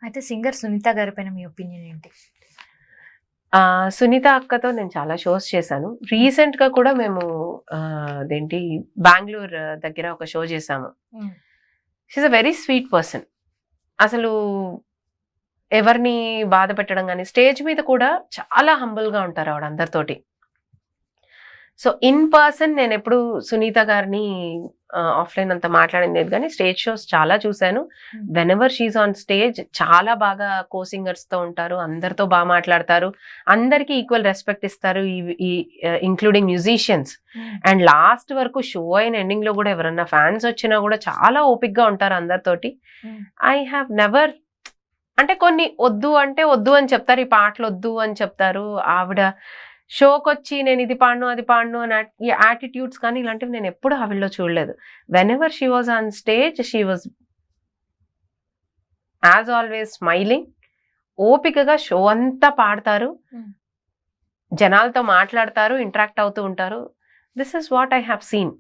అయితే సింగర్ సునీత గారి పైన మీ ఒపీనియన్ ఏంటి? సునీత అక్కతో నేను చాలా షోస్ చేశాను. రీసెంట్‌గా కూడా మేము అదేంటి బెంగుళూరు దగ్గర ఒక షో చేశాము. She is a very sweet person. అసలు ఎవరిని బాధ పెట్టడం గాని, స్టేజ్ మీద కూడా చాలా హంబుల్‌గా ఉంటారు ఆవిడ అందరితోటి. సో, ఇన్ పర్సన్ నేనెప్పుడు సునీత గారిని ఆఫ్‌లైన్ అంత మాట్లాడింది లేదు గానీ, స్టేజ్ షోస్ చాలా చూశాను. Whenever she is on stage చాలా బాగా కో సింగర్స్‌తో ఉంటారు. అందరితో మాట్లాడతారు. అందరికీ ఈక్వల్ రెస్పెక్ట్ ఇస్తారు. ఈ ఇంక్లూడింగ్ మ్యూజిషియన్స్. అండ్ లాస్ట్ వరకు షో అయిన ఎండింగ్‌లో గూడా ఎవరన్నా ఫ్యాన్స్ వచ్చినా గూడా చాలా ఓపికగా ఉంటారు అందరితోటి. ఐ హావ్ నెవర్ అంటే కొన్ని వద్దు అంటే వద్దు అని చెప్తారు. ఈ పాటలొద్దు అని చెప్తారు. ఆవిడ షోకొచ్చి నేను ఇది పాడను, అది పాడను అని ఈ యాటిట్యూడ్స్ కానీ ఇలాంటివి నేను ఎప్పుడు ఆవిడలో చూడలేదు. Whenever she was on stage she was as always smiling. ఓపికగా షో అంతా పాడతారు. జనాలతో మాట్లాడతారు, ఇంటరాక్ట్ అవుతూ ఉంటారు. This is what I have seen.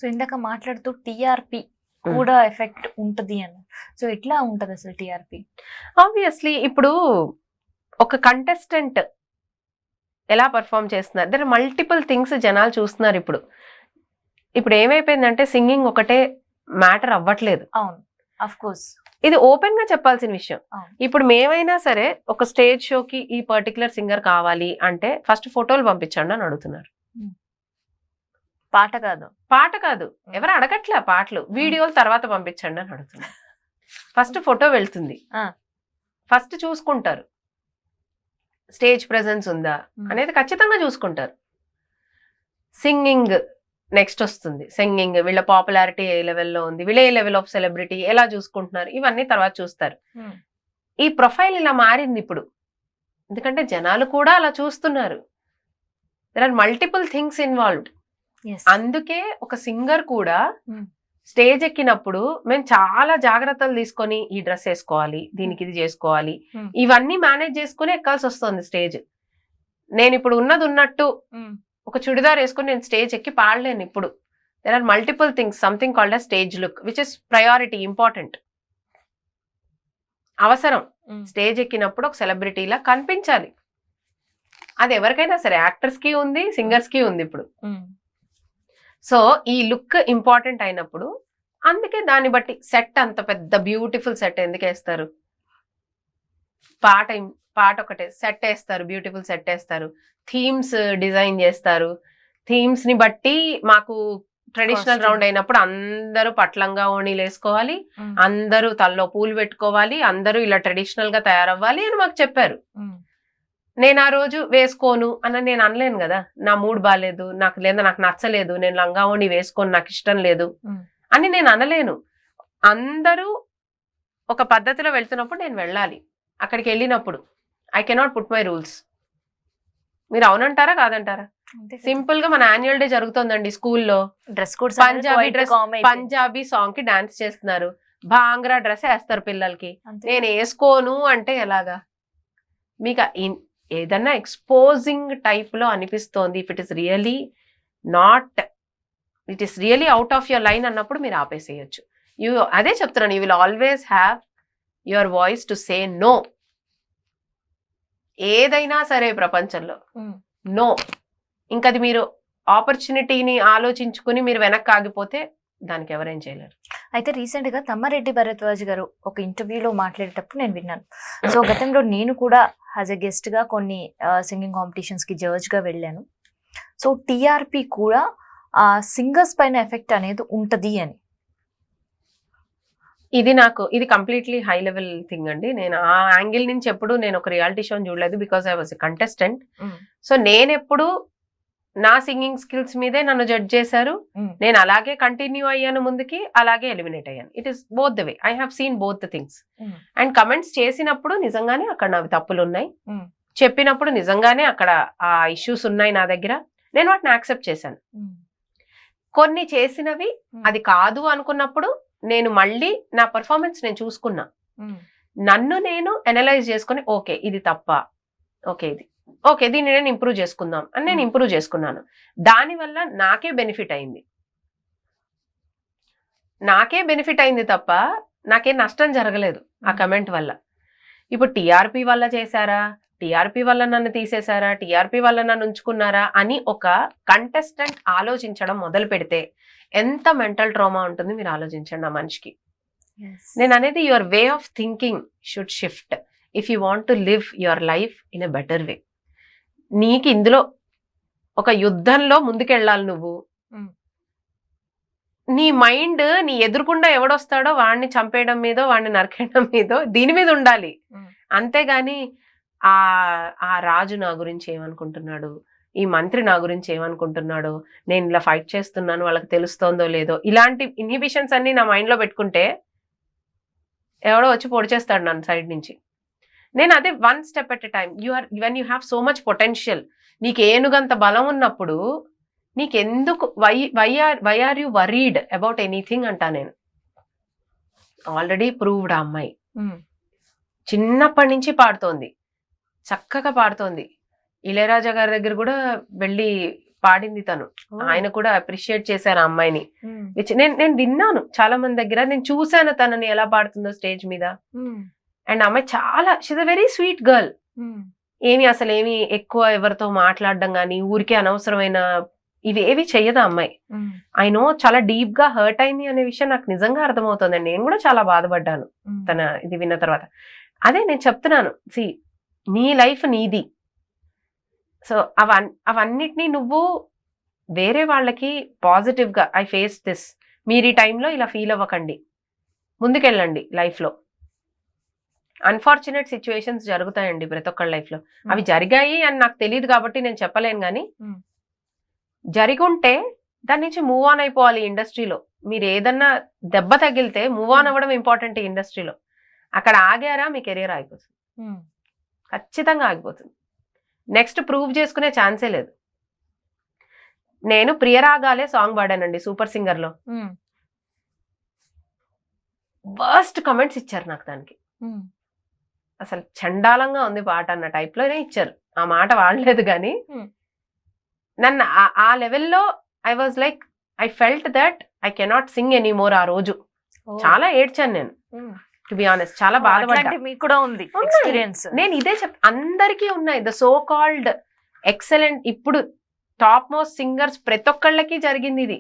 So ఇందాక మాట్లాడుతూ టీఆర్పీ కూడా ఎఫెక్ట్ ఉంటది అని. సో ఎట్లా ఉంటది అసలు టీఆర్పీ? ఆబ్వియస్లీ ఇప్పుడు ఒక కంటెస్టెంట్ ఎలా పర్ఫామ్ చేస్తున్నారు, దర్ మల్టిపుల్ థింగ్స్ జనాలు చూస్తున్నారు. ఇప్పుడు ఏమైపోయిందంటే సింగింగ్ ఒకటే మ్యాటర్ అవ్వట్లేదు. అవును, ఆఫ్ కోర్స్ ఇది ఓపెన్ గా చెప్పాల్సిన విషయం. ఇప్పుడు మేమైనా సరే ఒక స్టేజ్ షోకి ఈ పర్టికులర్ సింగర్ కావాలి అంటే ఫస్ట్ ఫోటోలు పంపించండి అని అడుగుతున్నారు. పాట కాదు ఎవరు అడగట్లే, పాటలు వీడియోలు తర్వాత పంపించండి అని అడుగుతున్నారు. ఫస్ట్ ఫోటో వెళ్తుంది, ఫస్ట్ చూసుకుంటారు స్టేజ్ ప్రెజెన్స్ ఉందా అనేది ఖచ్చితంగా చూసుకుంటారు. సింగింగ్ నెక్స్ట్ వస్తుంది. సింగింగ్ వీళ్ళ పాపులారిటీ ఏ లెవెల్లో ఉంది, వీళ్ళ ఏ లెవెల్ ఆఫ్ సెలబ్రిటీ ఎలా చూసుకుంటున్నారు, ఇవన్నీ తర్వాత చూస్తారు. ఈ ప్రొఫైల్ ఇలా మారింది ఇప్పుడు, ఎందుకంటే జనాలు కూడా అలా చూస్తున్నారు. There are multiple things involved. అందుకే ఒక సింగర్ కూడా స్టేజ్ ఎక్కినప్పుడు మేము చాలా జాగ్రత్తలు తీసుకొని ఈ డ్రెస్ వేసుకోవాలి, దీనికి ఇది చేసుకోవాలి, ఇవన్నీ మేనేజ్ చేసుకుని ఎక్కాల్సి వస్తుంది స్టేజ్. నేను ఇప్పుడు ఉన్నది ఉన్నట్టు ఒక చుడిదార్ వేసుకుని నేను స్టేజ్ ఎక్కి పాడలేను. ఇప్పుడు there are multiple things, something called a stage look which is priority, important, అవసరం. స్టేజ్ ఎక్కినప్పుడు ఒక సెలబ్రిటీలా కనిపించాలి. అది ఎవరికైనా సరే, యాక్టర్స్ కి ఉంది, సింగర్స్ కి ఉంది ఇప్పుడు. సో ఈ లుక్ ఇంపార్టెంట్ అయినప్పుడు అందుకే దాన్ని బట్టి సెట్, అంత పెద్ద బ్యూటిఫుల్ సెట్ ఎందుకు వేస్తారు? పాట ఒకటే సెట్ వేస్తారు, బ్యూటిఫుల్ సెట్ వేస్తారు, థీమ్స్ డిజైన్ చేస్తారు. థీమ్స్ ని బట్టి మాకు ట్రెడిషనల్ రౌండ్ అయినప్పుడు అందరూ పట్లంగా ఓణీలు వేసుకోవాలి, అందరూ తలలో పూలు పెట్టుకోవాలి, అందరూ ఇలా ట్రెడిషనల్ గా తయారవ్వాలి అని మాకు చెప్పారు. నేను ఆ రోజు వేసుకోను అని నేను అనలేను కదా. నా మూడ్ బాగాలేదు, నాకు నచ్చలేదు, నేను లంగా ఓణి వేసుకోను, నాకు ఇష్టం లేదు అని నేను అనలేను. అందరూ ఒక పద్ధతిలో వెళ్తున్నప్పుడు నేను వెళ్ళాలి. అక్కడికి వెళ్ళినప్పుడు I cannot put my rules. మీరు అవునంటారా కాదంటారా? సింపుల్ గా మన యాన్యువల్ డే జరుగుతుందండి స్కూల్లో, డ్రెస్ కోడ్ పంజాబీ సాంగ్ కి డాన్స్ చేస్తున్నారు, భాంగ్రా డ్రెస్ వేస్తారు పిల్లలకి. నేను వేసుకోను అంటే ఎలాగా? మీకు ఏదన్నా ఎక్స్పోజింగ్ టైప్ లో అనిపిస్తోంది, if it is really not, it is really out of your line అన్నప్పుడు మీరు ఆపేసేయచ్చు. అదే చెప్తున్నాను, you will always have your voice to say no. ఏదైనా సరే ప్రపంచంలో నో. ఇంకది మీరు ఆపర్చునిటీని ఆలోచించుకుని మీరు వెనక్కి ఆగిపోతే దానికి ఎవరేం చేయలేరు. అయితే రీసెంట్ గా తమ్మారెడ్డి భరద్వాజ్ గారు ఒక ఇంటర్వ్యూలో మాట్లాడేటప్పుడు నేను విన్నాను. సో గతంలో నేను కూడా యాజ్ ఎ గెస్ట్ గా కొన్ని సింగింగ్ కాంపిటీషన్స్ కి జడ్జ్ గా వెళ్ళాను. సో టీఆర్పీ కూడా సింగర్స్ పైన ఎఫెక్ట్ అనేది ఉంటది అని. ఇది కంప్లీట్లీ హై లెవెల్ థింగ్ అండి. నేను ఆ యాంగిల్ నుంచి ఎప్పుడు నేను ఒక రియాలిటీ షోని చూడలేదు, because I was a contestant. So నేను ఎప్పుడు నా సింగింగ్ స్కిల్స్ మీదే నన్ను జడ్జ్ చేశారు. నేను అలాగే కంటిన్యూ అయ్యాను ముందుకి, అలాగే ఎలిమినేట్ అయ్యాను. It is both the way. I have seen both the things. And comments చేసినప్పుడు నిజంగానే అక్కడ నావి తప్పులు ఉన్నాయి, చెప్పినప్పుడు నిజంగానే అక్కడ ఆ ఇష్యూస్ ఉన్నాయి నా దగ్గర, నేను వాటిని యాక్సెప్ట్ చేశాను. కొన్ని చేసినవి అది కాదు అనుకున్నప్పుడు నేను మళ్ళీ నా పర్ఫార్మెన్స్ నేను చూసుకున్నా, నన్ను నేను అనలైజ్ చేసుకుని ఓకే ఇది తప్ప, ఓకే దీన్ని నేను ఇంప్రూవ్ చేసుకుందాం అని నేను ఇంప్రూవ్ చేసుకున్నాను. దానివల్ల నాకే బెనిఫిట్ అయింది తప్ప నాకేం నష్టం జరగలేదు ఆ కమెంట్ వల్ల. ఇప్పుడు టీఆర్పీ వల్ల చేశారా, టీఆర్పీ వల్ల నన్ను తీసేశారా, టీఆర్పీ వల్ల నన్ను ఉంచుకున్నారా అని ఒక కంటెస్టెంట్ ఆలోచించడం మొదలు పెడితే ఎంత మెంటల్ ట్రామా ఉంటుంది మీరు ఆలోచించండి ఆ మనిషికి. నేను అనేది your way of thinking should shift if you want to live your life in a better way. నీకు ఇందులో ఒక యుద్ధంలో ముందుకెళ్ళాలి నువ్వు. నీ మైండ్ నీ ఎదురుకుండా ఎవడొస్తాడో వాడిని చంపేయడం మీదో వాడిని నరికేయడం మీదో దీని మీద ఉండాలి. అంతేగాని ఆ రాజు నా గురించి ఏమనుకుంటున్నాడు, ఈ మంత్రి నా గురించి ఏమనుకుంటున్నాడు, నేను ఇలా ఫైట్ చేస్తున్నాను వాళ్ళకి తెలుస్తోందో లేదో, ఇలాంటి ఇన్హిబిషన్స్ అన్ని నా మైండ్ లో పెట్టుకుంటే ఎవడో వచ్చి పొడి చేస్తాడు నన్ను సైడ్ నుంచి. నేను అదే one step at a time. When you have so much potential, నీకు ఏనుగంత బలం ఉన్నప్పుడు నీకెందుకు why are you worried about anything అంటా నేను. ఆల్రెడీ ప్రూవ్డ్ ఆ అమ్మాయి చిన్నప్పటి నుంచి పాడుతోంది, చక్కగా పాడుతోంది. ఇళయరాజా గారి దగ్గర కూడా వెళ్ళి పాడింది తను. ఆయన కూడా అప్రిషియేట్ చేశారు ఆ అమ్మాయిని. నేను విన్నాను చాలా మంది దగ్గర, నేను చూశాను తనని ఎలా పాడుతుందో స్టేజ్ మీద. అండ్ అమ్మాయి చాలా she's a very sweet girl. అసలు ఏమి ఎక్కువ ఎవరితో మాట్లాడడం కానీ ఊరికే అనవసరమైన ఇవేవి చెయ్యదు అమ్మాయి. ఐ నో చాలా డీప్ గా హర్ట్ అయింది అనే విషయం నాకు నిజంగా అర్థమవుతుందండి. నేను కూడా చాలా బాధపడ్డాను తన ఇది విన్న తర్వాత. అదే నేను చెప్తున్నాను, నీ లైఫ్ నీది. సో అవన్నిటినీ నువ్వు వేరే వాళ్ళకి పాజిటివ్ గా ఐ ఫేస్ దిస్, మీరు ఈ టైంలో ఇలా ఫీల్ అవ్వకండి, ముందుకెళ్ళండి లైఫ్ లో. అన్ఫార్చునేట్ సిచ్యువేషన్స్ జరుగుతాయండి ప్రతి ఒక్కళ్ళ లైఫ్ లో. అవి జరిగాయి అని నాకు తెలియదు కాబట్టి నేను చెప్పలేను, కానీ జరిగుంటే దాని నుంచి మూవ్ ఆన్ అయిపోవాలి. ఇండస్ట్రీలో మీరు ఏదన్నా దెబ్బ తగిలితే మూవ్ ఆన్ అవ్వడం ఇంపార్టెంట్. ఇండస్ట్రీలో అక్కడ ఆగారా మీ కెరీర్ ఆగిపోతుంది, ఖచ్చితంగా ఆగిపోతుంది. నెక్స్ట్ ప్రూవ్ చేసుకునే ఛాన్సే లేదు. నేను ప్రియరాగాలే సాంగ్ పాడానండి సూపర్ సింగర్ లో. వర్స్ట్ కమెంట్స్ ఇచ్చారు నాకు దానికి. అసలు చండాలంగా ఉంది పాట అన్న టైప్ లోనే ఇచ్చారు. ఆ మాట వాడలేదు కానీ నన్ను ఆ లెవెల్లో I was like, I felt that I cannot Singh any more. ఆ రోజు చాలా ఏడ్చాను నేను, టు బి ఆనెస్ట్. చాలా బాధపడ్డా. మీకు కూడా ఉంది ఎక్స్పీరియన్స్? నేను ఇదే అందరికీ ఉన్నాయి. ద సో కాల్డ్ ఎక్సలెంట్ ఇప్పుడు టాప్ మోస్ట్ సింగర్స్ ప్రతి ఒక్కళ్ళకి జరిగింది ఇది,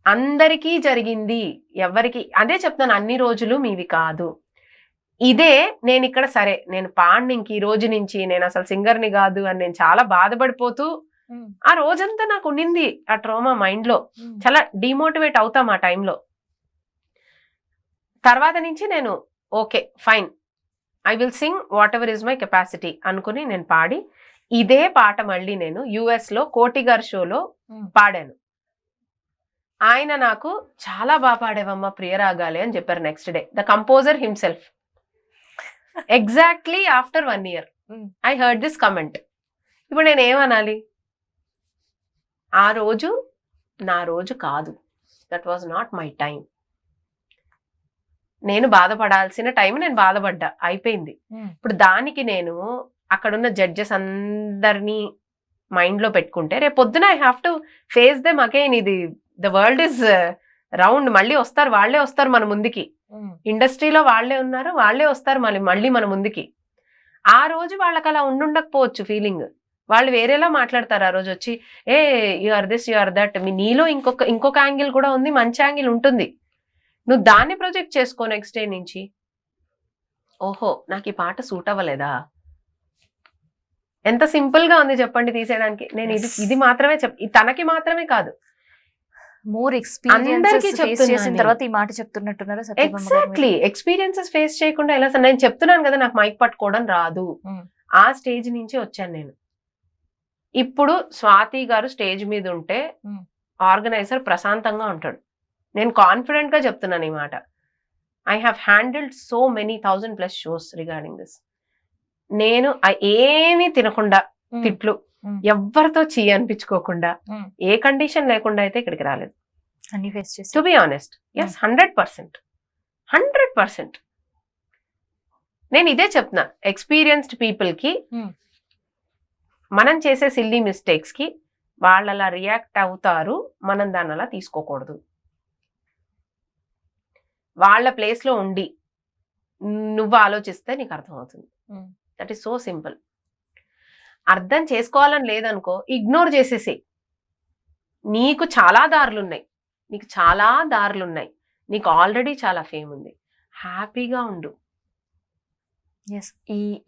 అందరికీ జరిగింది. ఎవరికి అదే చెప్తాను, అన్ని రోజులు మీవి కాదు. ఇదే నేను ఇక్కడ సరే నేను పాడిని ఇంక ఈ రోజు నుంచి నేను అసలు సింగర్ని కాదు అని నేను చాలా బాధపడిపోతూ ఆ రోజంతా నాకు ఉండింది ఆ ట్రోమా మైండ్ లో. చాలా డిమోటివేట్ అవుతాం ఆ టైంలో. తర్వాత నుంచి నేను okay fine, I will sing what ever is my capacity అనుకుని నేను పాడి ఇదే పాట మళ్ళీ నేను యుఎస్ లో కోటి గారి షోలో పాడాను. ఆయన నాకు చాలా బాగా పాడేవమ్మా ప్రియరాగాలే అని చెప్పారు next day, the composer himself. Exactly after 1 year I heard this comment. ఇప్పుడు నేను ఏమనాలి? ఆ రోజు నా రోజు కాదు, that was not my time. నేను బాధపడాల్సిన టైం నేను బాధపడ్డా, అయిపోయింది. ఇప్పుడు దానికి నేను అక్కడున్న జడ్జెస్ అందరినీ మైండ్ లో పెట్టుకుంటే రేపు పొద్దున I have to face them again. ఇది ద వరల్డ్ ఇస్ రౌండ్, మళ్ళీ వస్తారు, వాళ్లే వస్తారు మన ముందుకి. ఇండస్ట్రీలో వాళ్లే ఉన్నారు, వాళ్లే వస్తారు మళ్ళీ మన ముందుకి. ఆ రోజు వాళ్ళకి అలా ఉండుండకపోవచ్చు ఫీలింగ్, వాళ్ళు వేరేలా మాట్లాడతారు ఆ రోజు వచ్చి, hey you are this you are that. నీలో ఇంకొక యాంగిల్ కూడా ఉంది, మంచి యాంగిల్ ఉంటుంది, నువ్వు దాన్ని ప్రొజెక్ట్ చేసుకో నెక్స్ట్ డే నుంచి. ఓహో నాకు ఈ పాట సూట్ అవ్వలేదా, ఎంత సింపుల్ గా ఉంది చెప్పండి తీసేయడానికి. నేను ఇది మాత్రమే తనకి మాత్రమే కాదు, మోర్ ఎక్స్పీరియన్స్ తర్వాత ఈ మాట చెప్తున్నట్టున్నారు. ఎగ్జాక్ట్లీ ఎక్స్పీరియన్సెస్ ఫేస్ చేయకుండా ఎలా? నేను చెప్తున్నాను కదా నాకు మైక్ పట్టుకోవడం రాదు, ఆ స్టేజ్ నుంచి వచ్చాను నేను. ఇప్పుడు స్వాతి గారు స్టేజ్ మీద ఉంటే ఆర్గనైజర్ ప్రశాంతంగా ఉంటాడు. నేను కాన్ఫిడెంట్ గా చెప్తున్నాను ఈ మాట. I have handled so many 1000+ shows regarding this. నేను ఏమీ తినకుండా, తిట్లు ఎవరితో అనిపించుకోకుండా, ఏ కండిషన్ లేకుండా అయితే ఇక్కడికి రాలేదు. To be honest, yes 100%. నేను ఇదే చెప్తున్నా, ఎక్స్పీరియన్స్డ్ పీపుల్ కి మనం చేసే సిల్లీ మిస్టేక్స్ కి వాళ్ళు అలా రియాక్ట్ అవుతారు, మనం దాన్ని అలా తీసుకోకూడదు. వాళ్ళ ప్లేస్ లో ఉండి నువ్వు ఆలోచిస్తే నీకు అర్థమవుతుంది. That is so simple. అర్థం చేసుకోవాలని లేదనుకో, ఇగ్నోర్ చేసేసి. నీకు చాలా దారులున్నాయి, నీకు ఆల్రెడీ చాలా ఫేమ్ ఉంది, హ్యాపీగా ఉండు. ఎస్,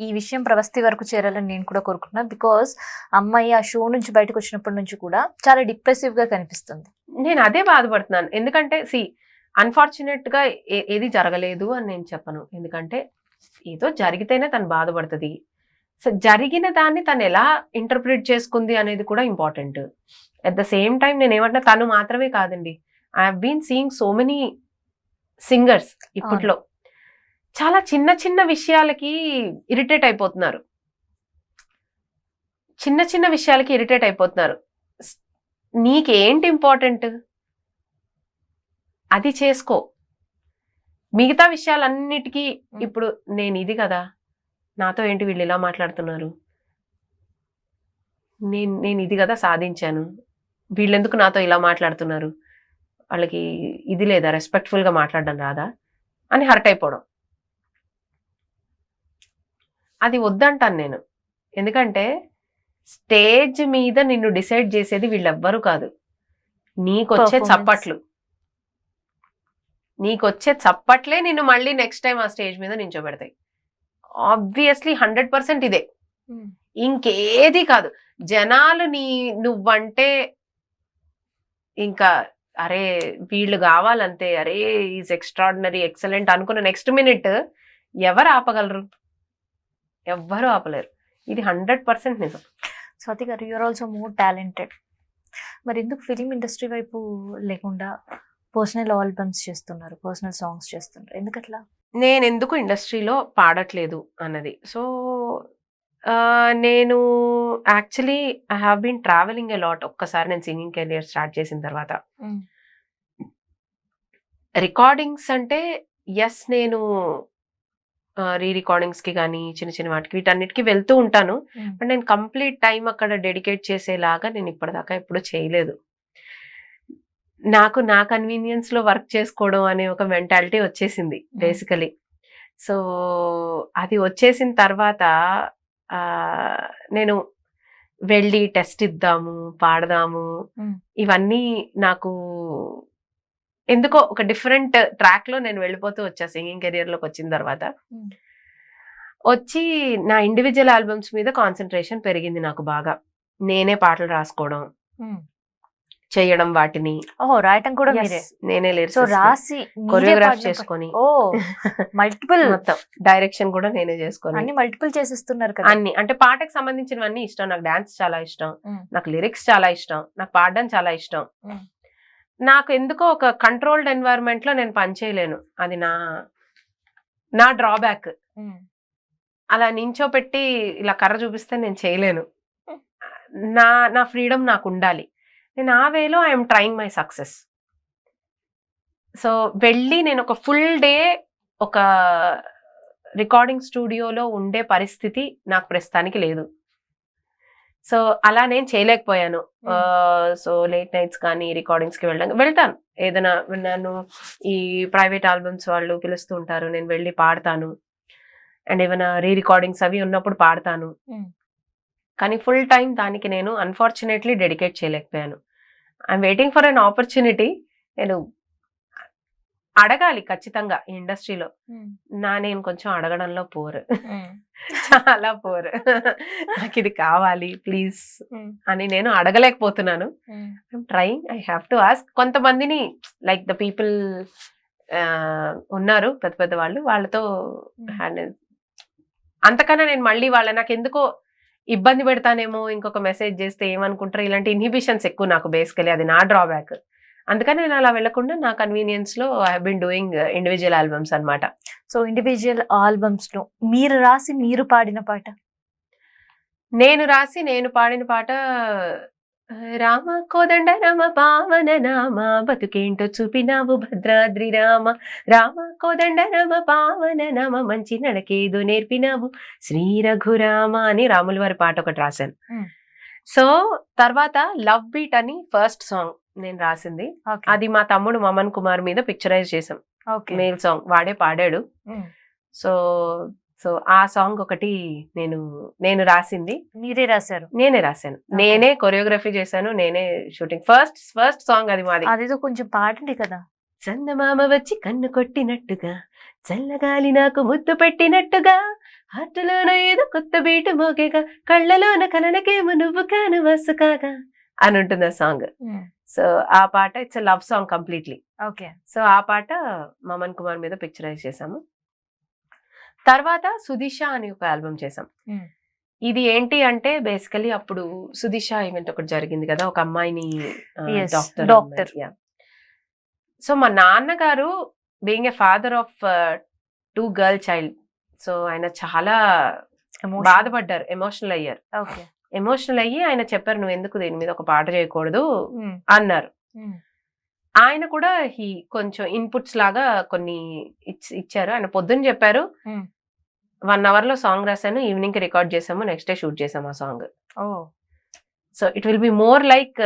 ఈ విషయం ప్రవస్తి వరకు చేరాలని నేను కూడా కోరుకుంటున్నా. బికాస్ అమ్మాయి ఆ షో నుంచి బయటకు వచ్చినప్పటి నుంచి కూడా చాలా డిప్రెసివ్ గా కనిపిస్తుంది. నేను అదే బాధపడుతున్నాను. ఎందుకంటే అన్ఫార్చునేట్ గా ఏది జరగలేదు అని నేను చెప్పను. ఎందుకంటే ఏదో జరిగితేనే తను బాధపడుతుంది. సో జరిగిన దాన్ని తను ఎలా ఇంటర్ప్రిట్ చేసుకుంది అనేది కూడా important. At the same time నేను ఏమంటున్నా, తను మాత్రమే కాదండి, I have been seeing so many singers ఇప్పట్లో చాలా చిన్న చిన్న విషయాలకి ఇరిటేట్ అయిపోతున్నారు. నీకేంటి ఇంపార్టెంట్ అది చేసుకో. మిగతా విషయాలన్నిటికీ ఇప్పుడు నేను ఇది కదా, నాతో ఏంటి వీళ్ళు ఇలా మాట్లాడుతున్నారు, నేను ఇది కదా సాధించాను, వీళ్ళెందుకు నాతో ఇలా మాట్లాడుతున్నారు, వాళ్ళకి ఇది లేదా, రెస్పెక్ట్ఫుల్ గా మాట్లాడడం రాదా అని హర్ట్ అయిపోవడం. అది వద్దంటాను నేను. ఎందుకంటే స్టేజ్ మీద నిన్ను డిసైడ్ చేసేది వీళ్ళెవ్వరూ కాదు, నీకొచ్చే చప్పట్లే నిన్ను మళ్ళీ నెక్స్ట్ టైం ఆ స్టేజ్ మీద నించోబెడతాయి. ఆబ్వియస్లీ 100% ఇదే, ఇంకేది కాదు. జనాలు నువ్వంటే ఇంకా అరే వీళ్ళు కావాలంతే, అరే ఈజ్ ఎక్స్ట్రాడినరీ, ఎక్సలెంట్ అనుకున్న నెక్స్ట్ మినిట్ ఎవరు ఆపగలరు? ఎవ్వరూ ఆపలేరు. ఇది 100% నిజం. స్వాతి గారు, యూఆర్ ఆల్సో మోర్ టాలెంటెడ్. మరి ఎందుకు ఫిలిం ఇండస్ట్రీ వైపు లేకుండా పర్సనల్ ఆల్బమ్స్ చేస్తున్నారు, పర్సనల్ సాంగ్స్ చేస్తున్నారు, ఎందుకట్లా? నేను ఎందుకు ఇండస్ట్రీలో పాడట్లేదు అన్నది. సో నేను actually I have been travelling a lot. ఒక్కసారి నేను సింగింగ్ కెరియర్ స్టార్ట్ చేసిన తర్వాత రికార్డింగ్స్ అంటే ఎస్, నేను రీ రికార్డింగ్స్ కి కానీ చిన్న చిన్న వాటికి వీటన్నిటికీ వెళ్తూ ఉంటాను. బట్ నేను కంప్లీట్ టైం అక్కడ డెడికేట్ చేసేలాగా నేను ఇప్పటిదాకా ఎప్పుడు చేయలేదు. నాకు నా కన్వీనియన్స్ లో వర్క్ చేసుకోవడం అనే ఒక మెంటాలిటీ వచ్చేసింది బేసికలీ. సో అది వచ్చేసిన తర్వాత నేను వెళ్ళి టెస్ట్ ఇద్దాము, పాడదాము, ఇవన్నీ నాకు ఎందుకో ఒక డిఫరెంట్ ట్రాక్ లో నేను వెళ్ళిపోతూ వచ్చా. సింగింగ్ కెరియర్ లోకి వచ్చిన తర్వాత వచ్చి నా ఇండివిజువల్ ఆల్బమ్స్ మీద కాన్సన్ట్రేషన్ పెరిగింది నాకు బాగా. నేనే పాటలు రాసుకోవడం, చేయడం, వాటిని రాయటం కూడా నేనే రాసి కొరియోగ్రాఫ్ చేసుకొని మల్టిపుల్ మొత్తం డైరెక్షన్ కూడా నేనే చేసుకొని అన్ని మల్టిపుల్ చేసేస్తున్నారు కదా. అన్ని అంటే పాటకు సంబంధించినవన్నీ ఇష్టం. నాకు డాన్స్ చాలా ఇష్టం, నాకు లిరిక్స్ చాలా ఇష్టం, నాకు పాడడం చాలా ఇష్టం. నాకు ఎందుకో ఒక కంట్రోల్డ్ ఎన్వైరన్మెంట్ లో నేను పనిచేయలేను. అది నా డ్రాబ్యాక్. అలా నించోపెట్టి ఇలా కర్ర చూపిస్తే నేను చేయలేను. నా ఫ్రీడమ్ నాకు ఉండాలి. నేను ఆ వేలో I'm trying my success. So వెళ్ళి నేను ఒక ఫుల్ డే ఒక రికార్డింగ్ స్టూడియోలో ఉండే పరిస్థితి నాకు ప్రస్తుతానికి లేదు. సో అలా నేను చేయలేకపోయాను. సో లేట్ నైట్స్ కానీ రికార్డింగ్స్ కి వెళ్తాను. ఏదైనా నన్ను ఈ ప్రైవేట్ ఆల్బమ్స్ వాళ్ళు పిలుస్తూ ఉంటారు, నేను వెళ్ళి పాడతాను. అండ్ ఏమైనా రీ రికార్డింగ్స్ అవి ఉన్నప్పుడు పాడతాను. కానీ ఫుల్ టైం దానికి నేను అన్ఫార్చునేట్లీ డెడికేట్ చేయలేకపోయాను. I'm waiting for an opportunity. నేను అడగాలి ఖచ్చితంగా ఈ ఇండస్ట్రీలో. నేను కొంచెం అడగడంలో పోర్, చాలా పోర్. నాకు ఇది కావాలి ప్లీజ్ అని నేను అడగలేకపోతున్నాను. I'm trying, I have to ask. కొంతమందిని లైక్ ద పీపుల్ ఉన్నారు పెద్ద పెద్ద వాళ్ళు, వాళ్ళతో అంతకన్నా నేను మళ్ళీ నాకు ఎందుకో ఇబ్బంది పెడతానేమో, ఇంకొక మెసేజ్ చేస్తే ఏమనుకుంటారు, ఇలాంటి ఇన్హిబిషన్స్ ఎక్కువ నాకు బేసికలీ. అది నా డ్రాబ్యాక్. అందుకని నేను అలా వెళ్లకుండా నా కన్వీనియన్స్ లో I have been doing individual albums అన్నమాట. సో ఇండివిజువల్ ఆల్బమ్స్ లో మీరు రాసి మీరు పాడిన పాట? నేను రాసి నేను పాడిన పాట రామ కోదండ రామ పావన నామ బతుకేంటో చూపినావు భద్రాద్రి రామ, రామ కోదండ రామ పావన నామ మంచి నడకేదో నేర్పినావు శ్రీ రఘురామ అని రాముల వారి పాట ఒకటి రాశాను. సో తర్వాత లవ్ బీట్ అని ఫస్ట్ సాంగ్ నేను రాసింది. అది మా తమ్ముడు మమన్ కుమార్ మీద పిక్చరైజ్ చేసాం. ఓకే. మేల్ సాంగ్ వాడే పాడాడు. సో సో ఆ సాంగ్ ఒకటి నేను రాసింది, మీరే రాశారు? నేనే రాశాను, నేనే కొరియోగ్రఫీ చేశాను, నేనే షూటింగ్. ఫస్ట్ సాంగ్ అది మాది. అదేదో కొంచెం పాడండి కదా. చందమామ వచ్చి కన్ను కొట్టినట్టుగా, చల్లగాలి నాకు ముద్దు పెట్టినట్టుగా, హార్టులోన ఏదో కొత్త బీటు మోగేగా, కళ్ళలోన కలనకేమో నువ్వు కాను వసు కాగా అని ఉంటుంది ఆ సాంగ్. సో ఆ పాట it's love song completely. Okay. So ఆ పాట మమన్ కుమార్ మీద పిక్చరైజ్ చేసాము. తర్వాత సుదిష అని ఒక ఆల్బమ్ చేసాం. ఇది ఏంటి అంటే బేసికలీ అప్పుడు సుదిష ఈవెంట్ ఒకటి జరిగింది కదా, ఒక అమ్మాయిని డాక్టర్. సో మా నాన్నగారు being a father of 2 girl child, so ఆయన చాలా బాధపడ్డారు, ఎమోషనల్ అయ్యారు. ఎమోషనల్ అయ్యి ఆయన చెప్పారు, నువ్వు ఎందుకు దీని మీద ఒక పాట చేయకూడదు అన్నారు. ఆయన కూడా కొంచెం ఇన్పుట్స్ లాగా కొన్ని ఇచ్చారు. ఆయన పొద్దున్న చెప్పారు, 1 hour లో సాంగ్ రాశాను, ఈవినింగ్ కి రికార్డ్ చేసాము, నెక్స్ట్ డే షూట్ చేసాము ఆ song. So it will be more like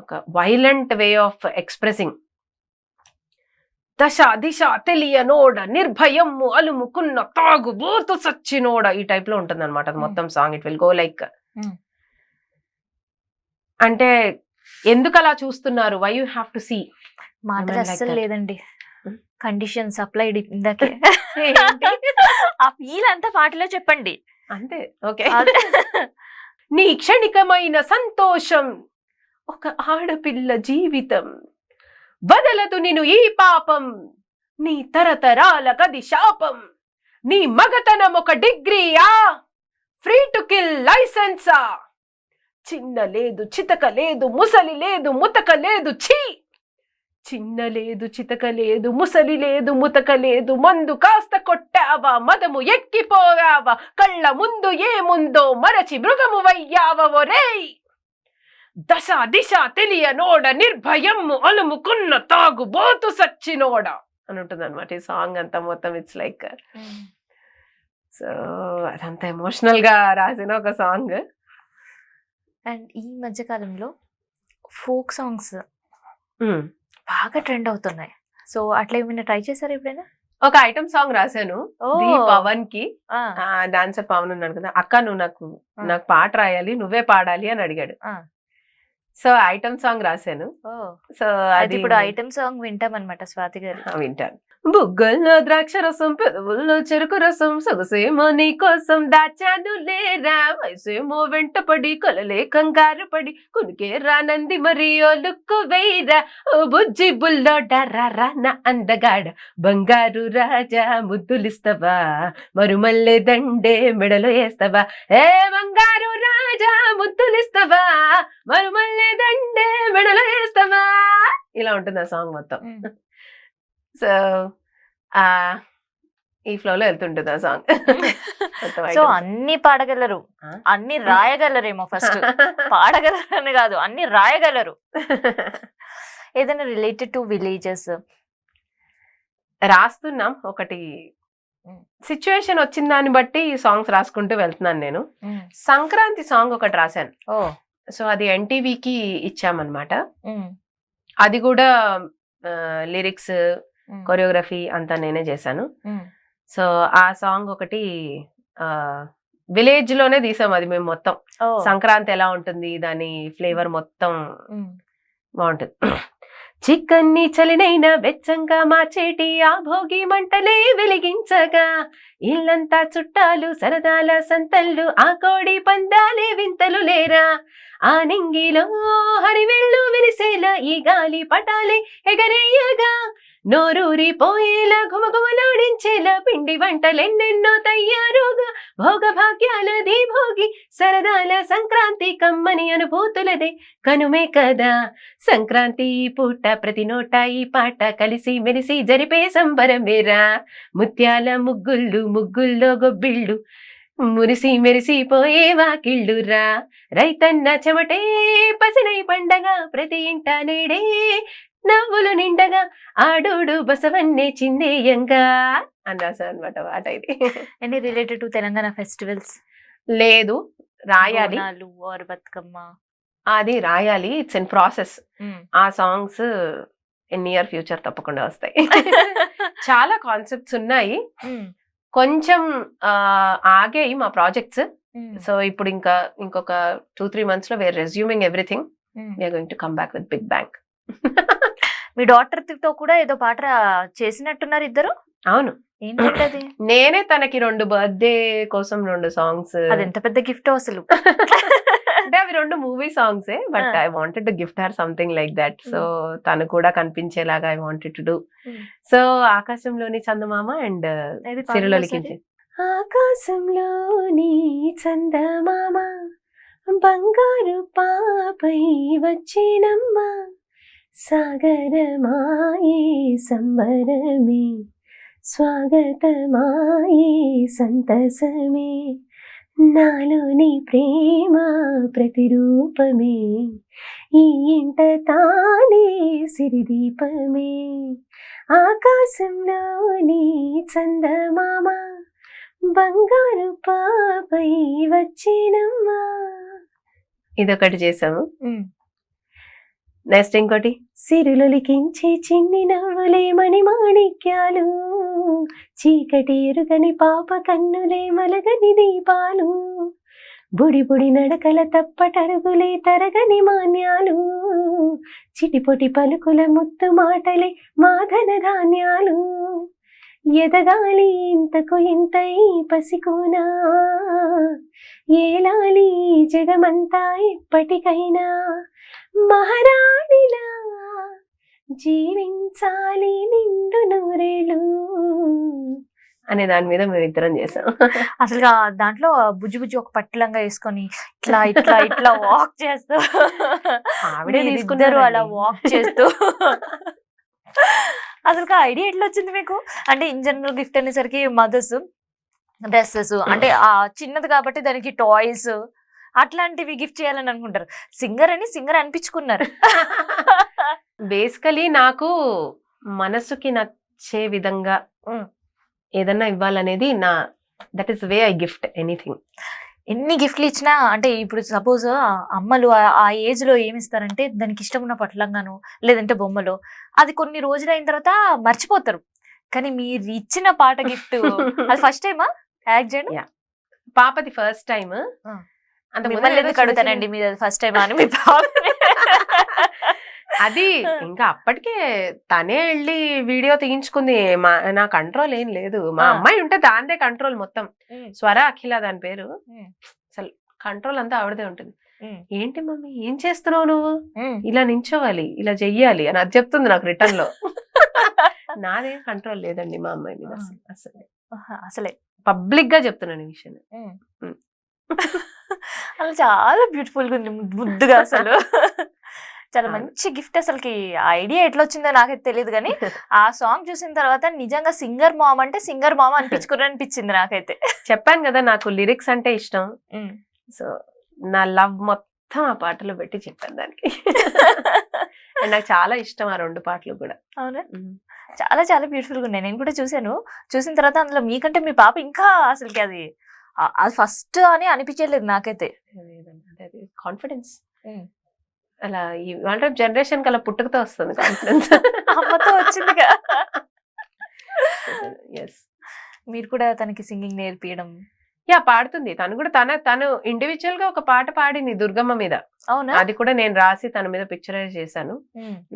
ఒక వైలెంట్ వే ఆఫ్ ఎక్స్ప్రెసింగ్. దశ దిశ తెలియనోడ, నిర్భయం అలుముకున్న తాగుబోతు సచ్చినోడ, ఈ టైప్ లో ఉంటుంది అనమాట అది మొత్తం song. It will go like, అంటే ఎందుకు అలా చూస్తున్నారు, why you have to see. మాటలు అస్సలు లేదండి, కండిషన్స్ అప్లైడ్ ఇందాకే. ఆ ఫీల్ అంతా పాటలో చెప్పండి అంతే. ఓకే. నీ క్షణికమైన సంతోషం ఒక ఆడపిల్ల జీవితం, వదలదు నిన్ను ఈ పాపం, నీ తరతరాల గది శాపం, నీ మగతనం ఒక డిగ్రీయా, ఫ్రీ టు కిల్ లైసెన్సా, చిన్న లేదు చితక లేదు ముసలి లేదు ముతక లేదు, ఛీ చిన్న లేదు చితక లేదు ముసలి లేదు ముతక లేదు, మందు కాస్త కొట్టావా మదము ఎక్కిపోయావా, కళ్ళ ముందు ఏముందో మరచి మృగము వయ్యావా ఒరేయ్, దశ దిశ తెలియనోడ, నిర్భయం అలుముకున్న తాగుబోతు సచ్చినోడ అని ఉంటుంది అనమాట ఈ సాంగ్ అంతా మొత్తం. ఇట్స్ లైక్, సో అదంతా ఎమోషనల్ గా రాసిన ఒక సాంగ్. అండ్ ఈ మధ్య కాలంలో ఫోక్ సాంగ్స్ బాగా ట్రెండ్ అవుతున్నాయి. సో అట్లా ఏమైనా ట్రై చేశారు ఎప్పుడైనా? ఒక ఐటమ్ సాంగ్ రాశాను పవన్ కి. డాన్సర్ పవన్ ఉన్నాడు కదా, అక్క నువ్వు నాకు పాట రాయాలి, నువ్వే పాడాలి అని అడిగాడు. సో ఐటమ్ సాంగ్ రాశాను. సో అది ఇప్పుడు ఐటమ్ సాంగ్ వింటాం అనమాట స్వాతి గారు. వింటాను. బుగ్గల్లో ద్రాక్ష రసం, పెదవుల్లో చెరుకు రసం, సొగసేమో నీ కోసం దాచాను లేరా, వయసేమో వెంటపడి కలలే కంగారు పడి, కునికే రానంది మరి ఓ లుక్కు వేయరా, ఓ బుజ్జి బుల్లో డర్రా నా అందగాడ, బంగారు రాజా ముద్దులిస్తవా, మరుమల్లె దండే మెడలో వేస్తావా, ఏ బంగారు రాజా ముద్దులిస్తవా, మరుమల్లె దండే మెడలో వేస్తావా, ఇలా ఉంటుంది ఆ సాంగ్ మొత్తం. సో ఈ ఫ్లోలో వెళ్తుంటుంది ఆ సాంగ్. సో అన్ని పాడగలరు, అన్ని రాయగలరేమో. ఫస్ట్ పాడగలరు అని కాదు, అన్ని రాయగలరు. ఏదైనా రిలేటెడ్ టు విలేజెస్ రాస్తున్నాం. ఒకటి సిచ్యువేషన్ వచ్చిన దాన్ని బట్టి ఈ సాంగ్స్ రాసుకుంటూ వెళ్తున్నాను నేను. సంక్రాంతి సాంగ్ ఒకటి రాశాను. సో అది ఎన్టీవీకి ఇచ్చామన్నమాట. అది కూడా లిరిక్స్ కొరియోగ్రఫీ అంతా నేనే చేశాను. సో ఆ సాంగ్ ఒకటి విలేజ్ లోనే తీసాం అది మేము మొత్తం. సంక్రాంతి ఎలా ఉంటుంది, దాని ఫ్లేవర్ మొత్తం బాగుంటుంది. చిక్కన్ని చలినైనా వెచ్చంగా మార్చేటి ఆ భోగి మంటలే వెలిగించగా, ఇల్లంతా చుట్టాలు సరదాల సంతళ్ళు, ఆ కోడి పందాలే వింతలు లేరా, ఆ నింగిలో హరివెళ్ళు విరిసేలా ఈ గాలి పటాలే ఎగరేయగా, నోరూరి పోయేలా ఘుమఘుమలాడించేలా పిండి వంటలెన్నెన్నో తయారుగా, భోగ భాగ్యాలది భోగి సరదాల సంక్రాంతి కమ్మని అనుభూతులదే కనుమే కదా, సంక్రాంతి ఈ పూట ప్రతి నోట ఈ పాట కలిసి మెలిసి జరిపే సంబరమేరా, ముత్యాల ముగ్గుళ్ళు ముగ్గుల్లో గొబ్బిళ్ళు మురిసి మెరిసిపోయే వాకిళ్ళురా, రైతన్న చెమటే పసినై పండగ ప్రతి ఇంట నేడే నవ్వులు నిండగా, ఆడోడు బసవన్నే చిందేయంగా అని రాశారు అనమాట పాట ఇది. Any related to Telangana festivals? లేదు, రాయాలి. బతుకమ్మ అది రాయాలి, ఇట్స్ ఇన్ ప్రాసెస్. ఆ సాంగ్స్ నియర్ ఫ్యూచర్ తప్పకుండా వస్తాయి. చాలా కాన్సెప్ట్స్ ఉన్నాయి, కొంచెం ఆగాయి మా ప్రాజెక్ట్స్. సో ఇప్పుడు ఇంకా ఇంకొక 2-3 months లో where resuming everything. We're going to come back with big bang. మీ డాటర్ తో కూడా ఏదో పాట చేసినట్టున్నారు ఇద్దరు. అవును, ఏంటంటే అది నేనే తనకి 2 బర్త్డే కోసం 2 సాంగ్స్. అది ఎంత పెద్ద గిఫ్ట్ అసలు. అంటే అవి 2 movie songs, but I wanted to gift her something like that. So తను కూడా కనిపించేలాగా I wanted to do. So ఆకాశంలోని చందమామ అండ్ సిరిలో లిఖించే. ఆకాశంలోని చందమామ బంగారు పాపై వచ్చినమ్మా, సాగరమాయే సంబరమే, స్వాగతమాయే సంతసమే, నాలోని ప్రేమ ప్రతిరూపమే, ఈ ఇంట తానే సిరిదీపమే, ఆకాశంలోని చందమామ బంగారు పాపై వచ్చినమ్మా. ఇదొకటి చేసాము. నెక్స్ట్ ఇంకోటి, సిరులు లిఖించే చిన్ని నవ్వులే మణి మాణిక్యాలు, చీకటి ఎరుగని పాప కన్నులే మలగని దీపాలు, బుడి బుడి నడకల తప్పటరుగులే తరగని మాన్యాలు, చిటిపొటి పలుకుల ముత్తు మాటలే మాధన ధాన్యాలు, ఎదగాలి ఇంతకు ఇంత ఈ పసికోనా, ఏలాలి జగమంతా ఎప్పటికైనా, మహారాణిలా జీవించాలి నిండు నూరేళ్ళు అనే దాని మీద మేము ఇద్దరం చేసాం. అసలు దాంట్లో బుజ్జి బుజ్జి ఒక పట్టిలంగా వేసుకొని ఇట్లా ఇట్లా ఇట్లా వాక్ చేస్తూ ఆవిడే తీసుకున్నారు, అలా వాక్ చేస్తూ. అసలు ఐడియా ఎట్లా వచ్చింది మీకు? అంటే ఇన్ జనరల్ గిఫ్ట్ అనేసరికి మదర్స్ డ్రెస్సెస్, అంటే ఆ చిన్నది కాబట్టి దానికి టాయ్స్ అట్లాంటివి గిఫ్ట్ చేయాలని అనుకుంటారు. సింగర్ అని సింగర్ అనిపించుకున్నారు. బేసికలీ నాకు మనసుకి నచ్చే విధంగా ఏదన్నా ఇవ్వాలనేది నా, that is way I gift anything. ఎన్ని గిఫ్ట్లు ఇచ్చినా, అంటే ఇప్పుడు సపోజ్ అమ్మలు ఆ ఏజ్ లో ఏమిస్తారంటే దానికి ఇష్టం ఉన్న పట్లంగాను లేదంటే బొమ్మలు, అది కొన్ని రోజులు అయిన తర్వాత మర్చిపోతారు. కానీ మీరు ఇచ్చిన పాట గిఫ్ట్ అది ఫస్ట్ టైమా యాక్ట్ చేయడం? పాపది ఫస్ట్ టైం. అంత మిమ్మల్ని ఎందుకు అడుగుతానండి, మీరు ఫస్ట్ టైం అని మీ పాప. అది ఇంకా అప్పటికే తనే వెళ్ళి వీడియో తీయించుకుంది. నా కంట్రోల్ ఏం లేదు. మా అమ్మాయి ఉంటే దాందే కంట్రోల్ మొత్తం. స్వర అఖిల దాని పేరు. అసలు కంట్రోల్ అంతా ఆవిడదే ఉంటుంది. ఏంటి మమ్మీ ఏం చేస్తున్నావు నువ్వు, ఇలా నించోవాలి, ఇలా చెయ్యాలి అని అది చెప్తుంది నాకు రిటర్న్ లో. నాదేం కంట్రోల్ లేదండి మా అమ్మాయి మీద అసలే పబ్లిక్ గా చెప్తున్నాను ఈ విషయం. అలా చాలా బ్యూటిఫుల్ గా ఉంది, ముద్దుగా. అసలు చాలా మంచి గిఫ్ట్. అసలుకి ఐడియా ఎట్లా వచ్చిందో నాకైతే తెలియదు, కానీ ఆ సాంగ్ చూసిన తర్వాత నిజంగా సింగర్ మామ్ అంటే సింగర్ మామ్ అనిపించింది నాకైతే. చెప్పాను కదా నాకు లిరిక్స్ అంటే ఇష్టం. సో నా లవ్ మొత్తం ఆ పాటలో పెట్టి చెప్పాను దానికి. నాకు చాలా ఇష్టం ఆ 2 పాటలు కూడా. అవునా, చాలా చాలా బ్యూటిఫుల్ గా ఉన్నాయి. నేను కూడా చూసాను. చూసిన తర్వాత అందులో మీకంటే మీ పాప ఇంకా అసలుకి అది ఫస్ట్ అని అనిపించలేదు నాకైతే. కాన్ఫిడెన్స్ అలా ఇవాళ జనరేషన్ కి అలా పుట్టుకతో వస్తుంది కాన్ఫిడెన్స్. అమ్మతో వచ్చింది. మీరు కూడా తనకి సింగింగ్ నేర్పియడం? పాడుతుంది తను కూడా. తను ఇండివిజువల్ గా ఒక పాట పాడింది దుర్గమ్మ మీద. అవునా? అది కూడా నేను రాసి తన మీద పిక్చరైజ్ చేశాను.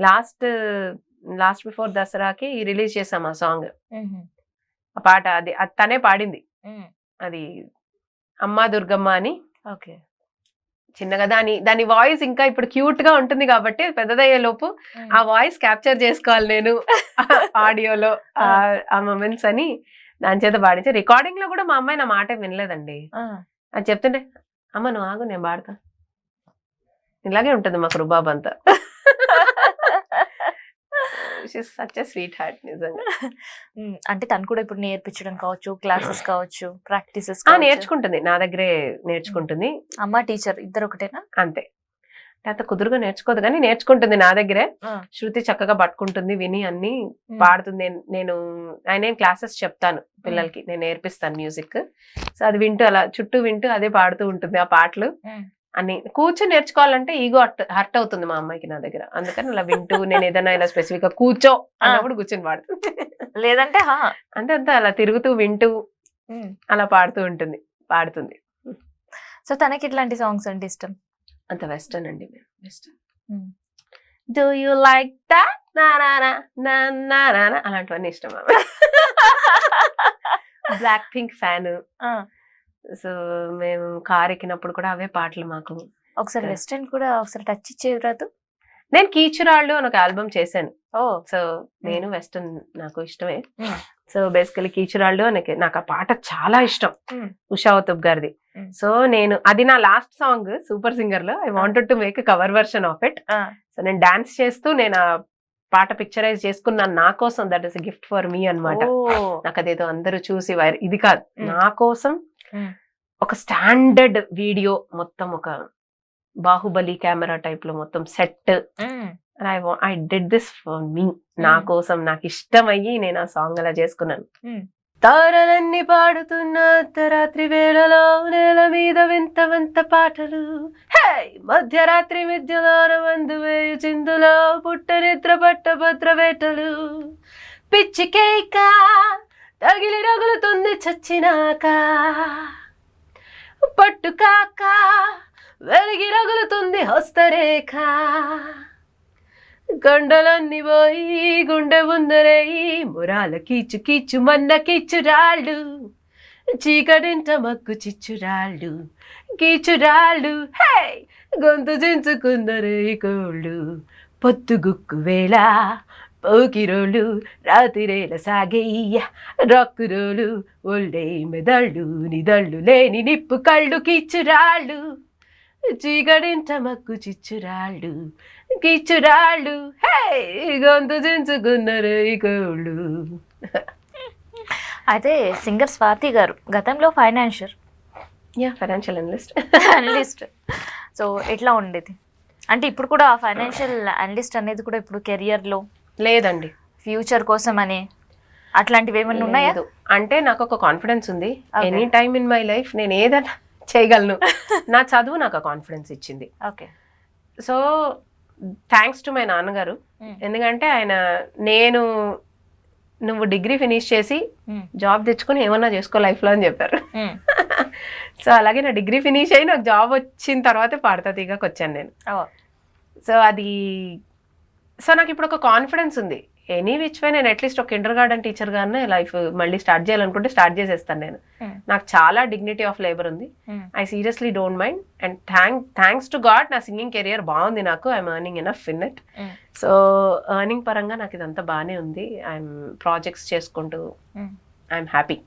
లాస్ట్ బిఫోర్ దసరాకి రిలీజ్ చేసాం ఆ సాంగ్. ఆ పాట అది తనే పాడింది. అది అమ్మా దుర్గమ్మ అని. ఓకే. చిన్నగా దాని వాయిస్ ఇంకా ఇప్పుడు క్యూట్ గా ఉంటుంది కాబట్టి పెద్దదయ్యే లోపు ఆ వాయిస్ క్యాప్చర్ చేసుకోవాలి నేను ఆడియోలో ఆ మొమెంట్స్ అని దాని చేత పాడించి. రికార్డింగ్ లో కూడా మా అమ్మాయి నా మాట వినలేదండి. అది చెప్తుంటే అమ్మ నువ్వు ఆగు నేను పాడతా, ఇలాగే ఉంటుంది మాకు రుబాబ్ అంతా. సచ్ ఎ స్వీట్ హార్ట్ నిజంగా. అంటే తను కూడా ఇప్పుడు నేర్పించడం కావచ్చు, క్లాసెస్ కావచ్చు, ప్రాక్టీసెస్ నేర్చుకుంటుంది, నా దగ్గరే నేర్చుకుంటుంది. అమ్మ టీచర్ ఇద్దరు ఒకటేనా? అంతే. అంత కుదురుగా నేర్చుకోదు కానీ నేర్చుకుంటుంది నా దగ్గరే. శృతి చక్కగా పట్టుకుంటుంది, విని అన్ని పాడుతుంది. నేను క్లాసెస్ చెప్తాను పిల్లలకి, నేను నేర్పిస్తాను మ్యూజిక్. సో అది వింటూ అలా చుట్టూ వింటూ అదే పాడుతూ ఉంటుంది ఆ పాటలు. అని కూర్చొని నేర్చుకోవాలంటే ఈగో హర్ట్ అవుతుంది మా అమ్మాయికి నా దగ్గర. అందుకని అలా వింటూ నేను ఏదైనా ఇలా స్పెసిఫిక్ గా కూర్చో అన్నప్పుడు కూర్చొని పాడుతుంది. లేదంటే అంటే అంతా అలా తిరుగుతూ వింటూ అలా పాడుతుంది. సో తనకి ఇట్లాంటి సాంగ్స్ అంటే ఇష్టం? అంత వెస్టర్న్ అండి, మేము western. Do you like that అలాంటివన్నీ ఇష్టం. Black pink fan. సో మేము కార్ ఎక్కినప్పుడు కూడా అవే పాటలు మాకు. ఒకసారి వెస్టర్న్ కూడా ఒకసారి టచ్ ఇచ్చేది రాదు? నేను కీచురాళ్ళు అని ఒక ఆల్బమ్ చేశాను. సో నేను Hmm. వెస్టర్న్ నాకు ఇష్టమే. Hmm. సో బేసికలీ కీచురాళ్ళు నాకు ఆ పాట చాలా ఇష్టం, ఉషా ఉతుప్ గారిది. Hmm. సో నేను అది నా లాస్ట్ సాంగ్ సూపర్ సింగర్ లో. I wanted to make cover version of it. So నేను డాన్స్ చేస్తూ నేను ఆ పాట పిక్చరైజ్ చేసుకున్నాను నా కోసం. That is gift for me అన్నమాట. నాకు అదేదో అందరూ చూసి ఇది కాదు, నా కోసం ఒక స్టాండర్డ్ వీడియో మొత్తం, ఒక బాహుబలి కెమెరా టైప్ లో మొత్తం set. I did this for me, నా కోసం, నాకు ఇష్టమయ్యి నేను ఆ సాంగ్ అలా చేసుకున్నాను. తారలన్నీ పాడుతున్న అర్ధరాత్రి వేళలో నేల మీద వింత వింత పాటలు, మధ్యరాత్రి మిద్యలోన మందు వేయు చిందులో పుట్ట నిద్ర పట్ట భద్రవేటలు, పిచ్చి కేక తగిలి రగులుతుంది చచ్చినాక, పట్టు కాక వెలిగి రగులుతుంది హస్తరేఖ, గండలన్నీ పోయి గుండె ముందరేయి మురాల కీచు కీచు మన్న కీచురాళ్ళు, చీకటింట మగ్గు చిచ్చురాళ్ళు, కీచురాళ్ళు హే గొంతు చించుకుందరే కోళ్ళు, పొత్తుగుక్కు వేళ పోకిరోళ్ళు రాతిరేల సాగేయ్య రక్కురోలు ఒళ్ళే మెదళ్ళు నిదళ్ళు లేని నిప్పు కళ్ళు, కీచురాళ్ళు చీకటింట మగ్గు చిచ్చురాళ్ళు, కిచ్చురాళ్ళు హే గొంతు చించుకున్నారు ఈ కోళ్ళు. అయితే సింగర్ స్వాతి గారు గతంలో ఫైనాన్షియల్ అనలిస్ట్. సో ఎట్లా ఉండేది అంటే ఇప్పుడు కూడా ఫైనాన్షియల్ అనలిస్ట్ అనేది కూడా ఇప్పుడు కెరియర్ లో లేదండి, ఫ్యూచర్ కోసం అని అట్లాంటివి ఏమన్నా ఉన్నాయా? అంటే నాకు ఒక కాన్ఫిడెన్స్ ఉంది. Any time in my life నేను ఏదైనా చేయగలను. నా చదువు నాకు ఆ కాన్ఫిడెన్స్ ఇచ్చింది. Okay. So thanks to my నాన్నగారు. ఎందుకంటే ఆయన నువ్వు డిగ్రీ ఫినిష్ చేసి జాబ్ తెచ్చుకొని ఏమన్నా చేసుకో లైఫ్లో అని చెప్పారు. సో అలాగే నా డిగ్రీ ఫినిష్ అయ్యి నాకు జాబ్ వచ్చిన తర్వాతే పాడతా తీగకి వచ్చాను నేను. సో నాకు ఇప్పుడు ఒక కాన్ఫిడెన్స్ ఉంది. ఎనీ విచ్ వే నేను అట్లీస్ట్ ఒక కిండర్ గార్డెన్ టీచర్ గానే లైఫ్ మళ్ళీ స్టార్ట్ చేయాలనుకుంటే స్టార్ట్ చేసేస్తాను నేను. నాకు చాలా డిగ్నిటీ ఆఫ్ లేబర్ ఉంది. I seriously don't mind. And thanks to God నా సింగింగ్ కెరియర్ బాగుంది. నాకు I'm earning enough in it. So earning పరంగా నాకు ఇదంతా బాగానే ఉంది. ఐఎమ్ ప్రాజెక్ట్స్ చేసుకుంటూ ఐఎమ్ హ్యాపీ.